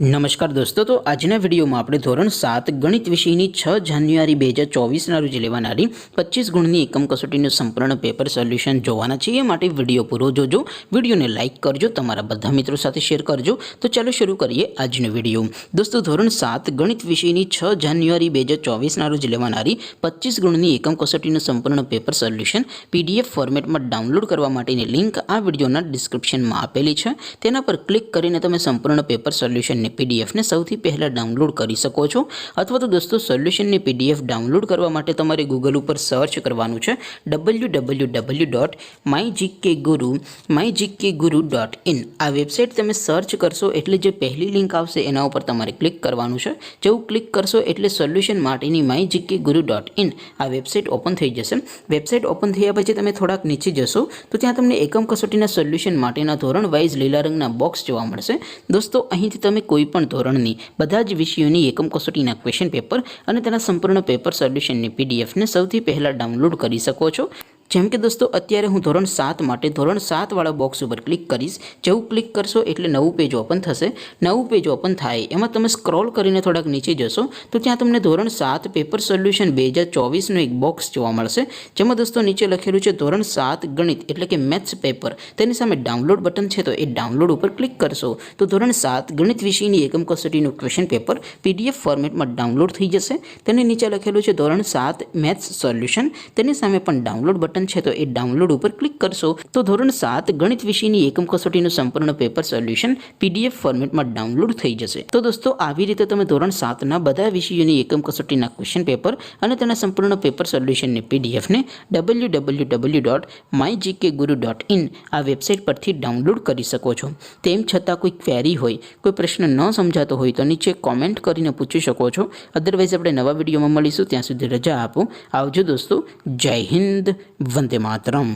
નમસ્કાર દોસ્તો, તો આજના વિડીયોમાં આપણે ધોરણ 7 ગણિત વિષયની 6 જાન્યુઆરી 2024ના રોજ લેવાનારી 25 ગુણની એકમ કસોટીનું સંપૂર્ણ પેપર સોલ્યુશન જોવાના છીએ। એ માટે વિડીયો પૂરો જોજો, વિડીયોને લાઇક કરજો, તમારા બધા મિત્રો સાથે શેર કરજો। તો ચાલો શરૂ કરીએ આજનો વિડીયો। દોસ્તો, ધોરણ 7 ગણિત વિષયની 6 જાન્યુઆરી 2024ના રોજ લેવાનારી 25 ગુણની એકમ કસોટીનું સંપૂર્ણ પેપર સોલ્યુશન PDF ફોર્મેટમાં ડાઉનલોડ કરવા માટેની લિંક આ વિડીયોના ડિસ્ક્રિપ્શનમાં આપેલી છે। તેના પર ક્લિક કરીને તમે સંપૂર્ણ પેપર સોલ્યુશન PDF ने સૌથી પહેલા ડાઉનલોડ કરી શકો છો। અથવા તો દોસ્તો, સોલ્યુશનની PDF ડાઉનલોડ કરવા માટે તમારે ગૂગલ ઉપર સર્ચ કરવાનું છે www.mygkguru.in। આ વેબસાઇટ તમે સર્ચ કરશો એટલે જે પહેલી લિંક આવશે એના ઉપર તમારે ક્લિક કરવાનું છે। જેવું ક્લિક કરશો એટલે સોલ્યુશન માટેની mygkguru.in આ વેબસાઇટ ઓપન થઈ જશે। વેબસાઇટ ઓપન થયા પછી તમે થોડાક નીચે જશો તો ત્યાં તમને એકમ કસોટીના સોલ્યુશન માટેના ધોરણ વાઇઝ લીલા રંગના બોક્સ જોવા મળશે। દોસ્તો, અહીંથી તમે કોઈ પણ ધોરણની બધા જ વિષયોની એકમ કસોટીના ક્વેશ્ચન પેપર અને તેના સંપૂર્ણ પેપર સોલ્યુશનની PDF ને સૌથી પહેલા ડાઉનલોડ કરી શકો છો। જેમ કે દોસ્તો, અત્યારે હું ધોરણ 7 માટે ધોરણ 7 વાળા બોક્સ ઉપર ક્લિક કરીશ। જેવું ક્લિક કરશો એટલે નવું પેજ ઓપન થશે। નવું પેજ ઓપન થાય એમાં તમે સ્ક્રોલ કરીને થોડાક નીચે જશો તો ત્યાં તમને ધોરણ 7 પેપર સોલ્યુશન 2024નું એક બોક્સ જોવા મળશે। જેમાં દોસ્તો નીચે લખેલું છે ધોરણ 7 ગણિત એટલે કે મેથ્સ પેપર। તેની સામે ડાઉનલોડ બટન છે, તો એ ડાઉનલોડ ઉપર ક્લિક કરશો તો ધોરણ 7 ગણિત વિષયની એકમ કસોટીનું ક્વેશ્ચન પેપર PDF ફોર્મેટમાં ડાઉનલોડ થઈ જશે। તેની નીચે લખેલું છે ધોરણ 7 મેથ્સ સોલ્યુશન। તેની સામે પણ ડાઉનલોડ બટન છે, તો એ ડાઉનલોડ ઉપર ક્લિક કરશો તો ધોરણ 7 ગણિત વિષયની એકમ કસોટીનું સંપૂર્ણ પેપર સોલ્યુશન PDF ફોર્મેટમાં ડાઉનલોડ થઈ જશે। તો દોસ્તો, આવી રીતે તમે ધોરણ 7ના બધા વિષયોની એકમ કસોટીના ક્વેશ્ચન પેપર અને તેના સંપૂર્ણ પેપર સોલ્યુશનની PDF ને www.mygkguru.in આ વેબસાઇટ પરથી ડાઉનલોડ કરી શકો છો। તેમ છતાં કોઈ ક્વેરી હોય, કોઈ પ્રશ્ન ન સમજાતો હોય તો નીચે કોમેન્ટ કરીને પૂછી શકો છો। અદરવાઇઝ આપણે નવા વિડીયોમાં મળીશું, ત્યાં સુધી રજા આપો। આવજો દોસ્તો, જય હિન્દ, વંદે માતરમ।